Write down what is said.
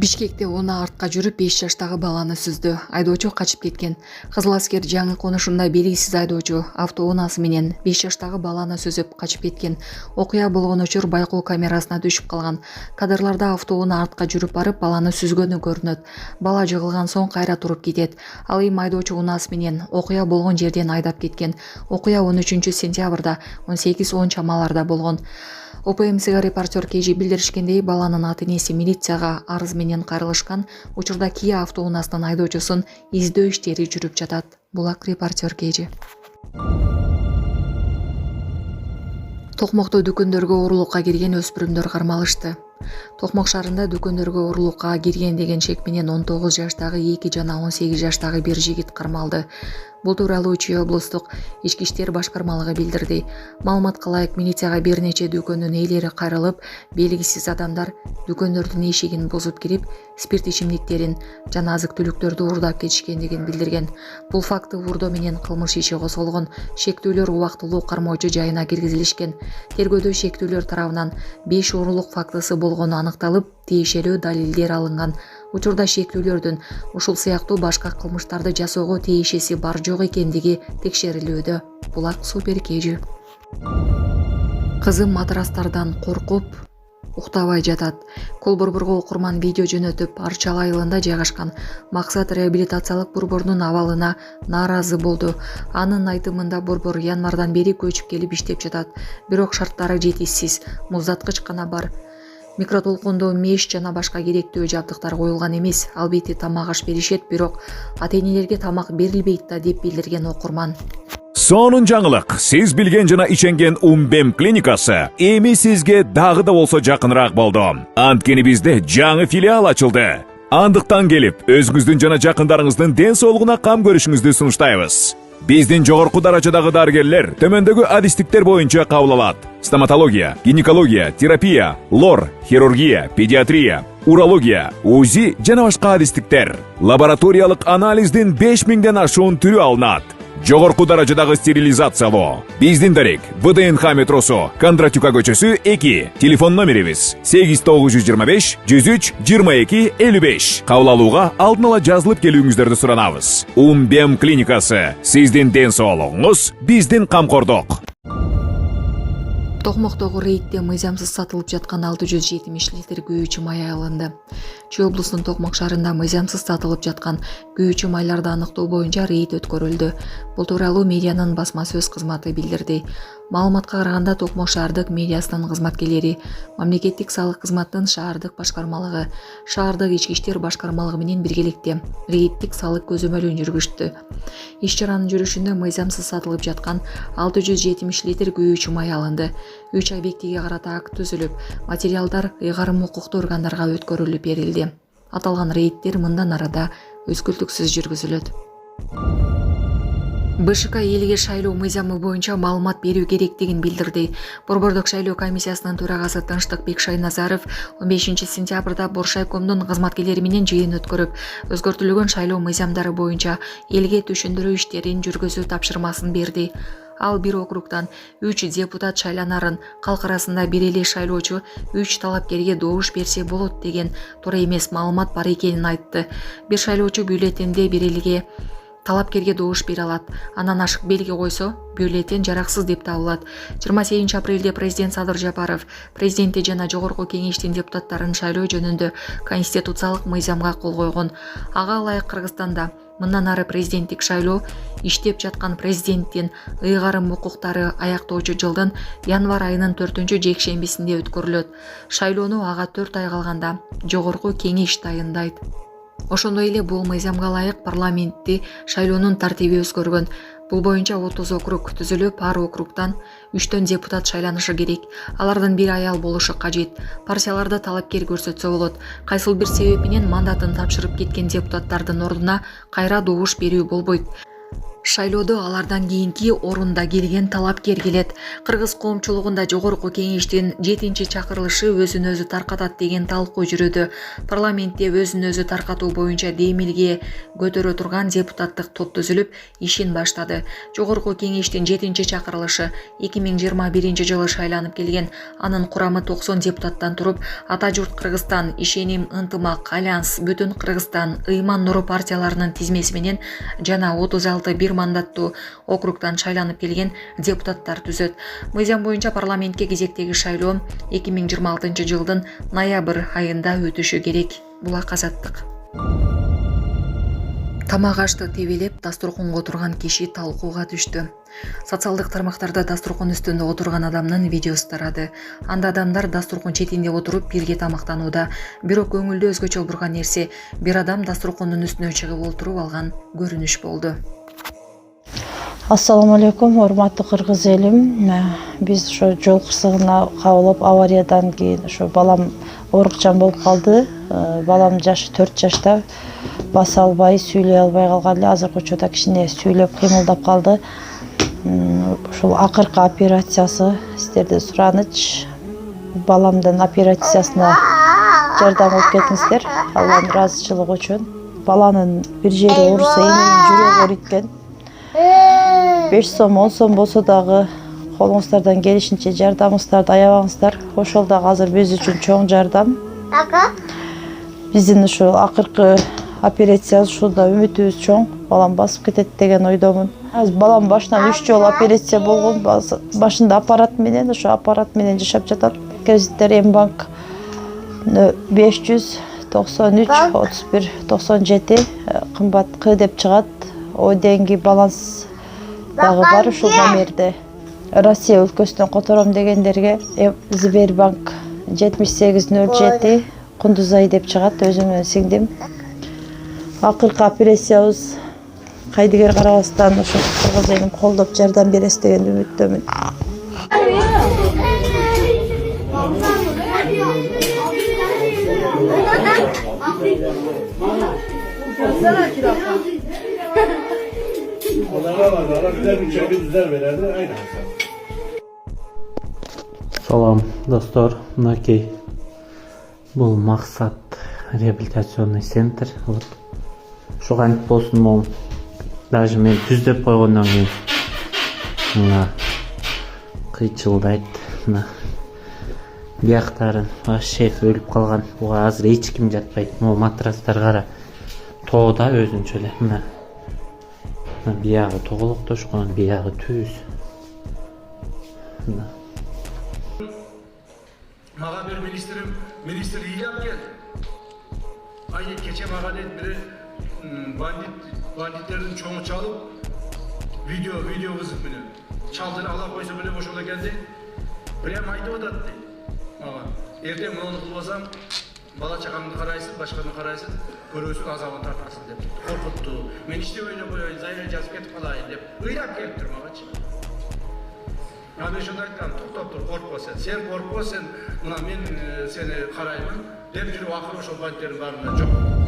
Бишкекте уна артка жүрүп 5 жаштагы баланы сүздү. Айдоочу качып кеткен. Кызыл аскер жаңы конушунда белгисиз айдоочу автоунаасы менен 5 жаштагы баланы сүзүп качып кеткен. Окуя болгон учур байкоо камерасына түшүп калган. Кадрларда автоунаа артка жүрүп барып баланы сүзгөнү көрүнөт. Бала жыгылган соң кайра туруп кетет. Ал эми айдоочу унаасы менен окуя болгон жерден айдап кеткен. Окуя 13 сентябрда 18:10 чамаларда болгон. ОПМСга репортер KG билдиришкендей, баланын ата-энеси милицияга арыз менен кайрылышкан. Учурда Kia автоунаасынын айдоочусун издөө иштери жүрүп жатат. Булак репортер KG. Токмокто дүкөндөргө урлукка кирген өспүрүмдөр кармалышты. Токмок шаарында дүкөндөргө урлукка кирген деген шек менен 19 жаштагы 2 жана 18 жаштагы бир жигит кармалды. Бул тууралуу Чүй облустук ички иштер башкармалыгы билдирди. Маалыматка ылайык, милицияга бир нече дүкөндүн ээлери кайрылып, белгисиз адамдар дүкөндөрдүн эшигин бузуп кирип, спирт ичимдиктерин жана азык-түлүктөрдү уурдап кетишкендигин билдирген. Бул факты уурдоо менен кылмыш иши козголгон. Шектүүлөр убактылуу кармоочу жайына киргизилишкен. Тергөөдө шектүүлөр тарабынан 5 уруулук фактысы болгону аныкталып, тиешелүү далилдер алынган. Учурда шектүүлөрдүн ушул сыяктуу башка кылмыштарды жасоого тиешеси бар жок экендиги текшерилүүдө. Булак Супер KG. Кызым матрастардан коркуп уктабай жатат. Кол борборго окурман видео жөнөтүп, Арчал айылында жайгашкан Максат реабилитациялык борборунун абалына нааразы болду. Анын айтымында борбор январдан бери көчүп келип иштеп жатат. Бирок шарттары жетишсиз. Муздаткыч гана бар. Микротолкундуу меш жана башка керектүү жабдыктар коюлган эмес. Албетте тамак аш беришет, бирок ата-энелерге тамак берилбейт да, деп билдирген окурман. Сонун жаңылык. Сиз билген жана иченген Умбем клиникасы эми сизге дагы да болсо жакыныраак болду. Анткени бизде жаңы филиал ачылды. Андыктан келип, өзүңүздүн жана жакындарыңыздын ден соолугуна кам көрүшүңүздү сунуштайбыз. Биздин жогорку даражадагы дарыгерлер төмөндөгү адистиктер боюнча кабыл алат: стоматология, гинекология, терапия, лор, хирургия, педиатрия, урология, УЗИ жана башка адистиктер. Лабораториялык анализдин 5000ден ашуун түрү алынат. Жогорку даражадагы стерилизациялоо. Биздин дарек ВДНХ метросу, Кондратюка көчөсү 2. Телефон номерибиз 8925 103 22 55. Кабыл алууга алдын ала жазылып келүүңүздөрдү суранабыз. Умбем клиникасы. Сиздин ден соолугуңуз, биздин камкордук. Токмоктогу рейдте мыйзамсыз сатылып жаткан 670 литр күйүүчү май алынды. Чүй облусунун Токмок шаарында мыйзамсыз сатылып жаткан күйүүчү майларды аныктоо боюнча рейд өткөрүлдү. Бул тууралуу медианын басма сөз кызматы билдирди. Маалыматка караганда, Токмок шаардык медиасынын кызматкерлери мамлекеттик салык кызматынын шаардык башкармалыгы, шаардык ички иштер башкармалыгы менен биргеликте рейдтик салык көзөмөлүн жүргүздү. Иш чаранын жүрүшүндө мыйзамсыз сатылып жаткан 670 литр күйүүчү май алынды. 3 объектиге карата акт түзүлүп, материалдар ыйгарым укуктуу органдарга өткөрүлүп берилди. Аталган рейдтер мындан арада үзгүлтүксүз жүргүзүлөт. БШК элге шайлоо мыйзамы боюнча маалымат берүү керектигин билдирди. Борбордук шайлоо комиссиясынын төрагасы Тынчтыкбек Шайназаров 15 сентябрда Боршайкомдун кызматкерлери менен жыйын өткөрүп, өзгөртүлгөн шайлоо мыйзамдары боюнча элге түшүндүрүү иштерин жүргүзүү тапшырмасын берди. Ал бир округдан 3 депутат шайланарын, калк арасында бир эле шайлоочу 3 талапкерге добуш берсе болот деген туура эмес маалымат бар экенин айтты. Бир шайлоочу бюллетенде бир элге талапкерге добуш бере алат. Андан ашык белги койсо, бюллетен жараксыз деп табылат. 28 апрелде президент Садыр Жапаров президентти жана жогорку кеңештин депутаттарын шайлоо жөнүндө конституциялык мыйзамга кол койгон. Ага ылайык Кыргызстанда мындан ары президенттик шайлоо иштеп жаткан президенттин ыйгарым укуктары аяктоочу жылдын январь айынын 4-жекшембисинде өткөрүлөт. Шайлоону ага 4 ай калганда жогорку кеңеш дайындайт. Ошондой эле бул мыйзамга ылайык парламентти шайлоонун тартиби өзгөргөн. Бул боюнча 30 округ түзүлүп, ар округдан 3 депутат шайланышы керек. Алардын бир аял болушу кажет. Партияларда талапкер көрсөтсө болот. Кайсыл бир себеп менен мандатын тапшырып кеткен депутаттардын ордуна кайра добуш берүү болбойт. Шайлоодо алардан кийинки орунда келген талапкер келет. Кыргыз коомчулугунда жогорку кеңештин 7-чакырылышы өзүн өзү таркатат деген талкуу жүрүүдө. Парламентте өзүн өзү таркатуу боюнча демилге көтөрө турган депутаттык топ түзүлүп, ишин баштады. Жогорку кеңештин 7-чакырылышы 2021 жылы шайланып келген. Анын курамы 90 депутаттан туруп, Ата журт Кыргызстан, Ишеним, Ынтымак, Альянс, Бүтүн Кыргызстан, Ыйман Нуру партияларынын тизмеси менен жана 36 бир мандаттуу округтан шайланып келген депутаттар түзөт. Мыйзам боюнча парламентке кезектеги шайлоо 2026 жылдын ноябрь айында өтүшү керек. Булак Азаттык. Тамак ашты тебелеп дасторконго отурган киши талкууга түштү. Социалдык тармактарда дасторкон үстүндө отурган адамдын видеосу тарады. Анда адамдар дасторкон четинде отуруп бирге тамактанууда. Бирок көңүлдү өзгөчө бурган нерсе, бир адам дасторкондун үстүнө чыгып отуруп алган көрүнүш болду. Ассаламу алейкум, урматтуу кыргыз элим. Биз ошо жол кырсыгына кабылып, авариядан кийин ошо балам оорукчан болуп калды. Балам жашы 4 жашта, баса албай, сүйлөй албай калган эле. Азыркы учурда кичине сүйлөп, кыймылдап калды. Ушул акыркы операциясы сиздерден сураныч. Баламдын операциясына жардам кылып кетиңиздер. Алланын ыраазычылыгы үчүн. Баланын бир жери ооруса, эненин жүрөгү ооруйт. 5 сом, 10 сом болсо дагы колуңуздардан келишинче жардамыңыздарды аябаңыздар. Ошол дагы азыр биз үчүн чоң жардам. Биздин ушу акыркы операция ушунда үмүтүбүз чоң. Балам басып кетет деген ойдомун. Азыр балам башынан 3 жолу операция болгон. Башында аппарат менен, ошо аппарат менен жашап жатат. Кредиттер Мбанк 593 31 97 кымбат К деп чыгат. О деньги баланс дагы бар ушул номерде. Россия өлкөсүнөн котором дегендерге Сбербанк 7807 Кундузай деп чыгат, өзүмдүн сиңдим. Акыркы операциябыз кайдыгер карабастан ошо кыргыз элин колдоп жардам бересиз деген үмүттөмүн. Салам, достор, мынакей. Бул максат реабилитационный центр. Вот. Ошо кантип болсун могу. Даже мен түздөп койгондон кийин мына кыйчылдайт. Мына бияктарын вообще өлүп калган. Буга азыр эч ким жатпайт. Могу матрастар кара. Тоодо өзүнчө эле. Мына биягы тоголоктошкон, биягы түз. Мага бир министр ыйлап кел. Айы кече мага дейт бири бандиттердин чоңу чалып, видео кызык менен чалдыр ала койсо беле ошол экен дейт. Прямо айтып атат дейт мага. Эртең муну кылбасаң бала чагаңды карайсың, башканы карайсың, көрөсүң азабын тартасың деп коркутту. Мен иштебей эле коеюн, зая жазып кетип калайын деп ыйлап келиптир магачы. Мен ошондо айткам, токтоп тур, коркпо сен. Сен коркпо, сен мына мен сени караймын деп жүрүп акыры ошол бандиттердин баарында жок.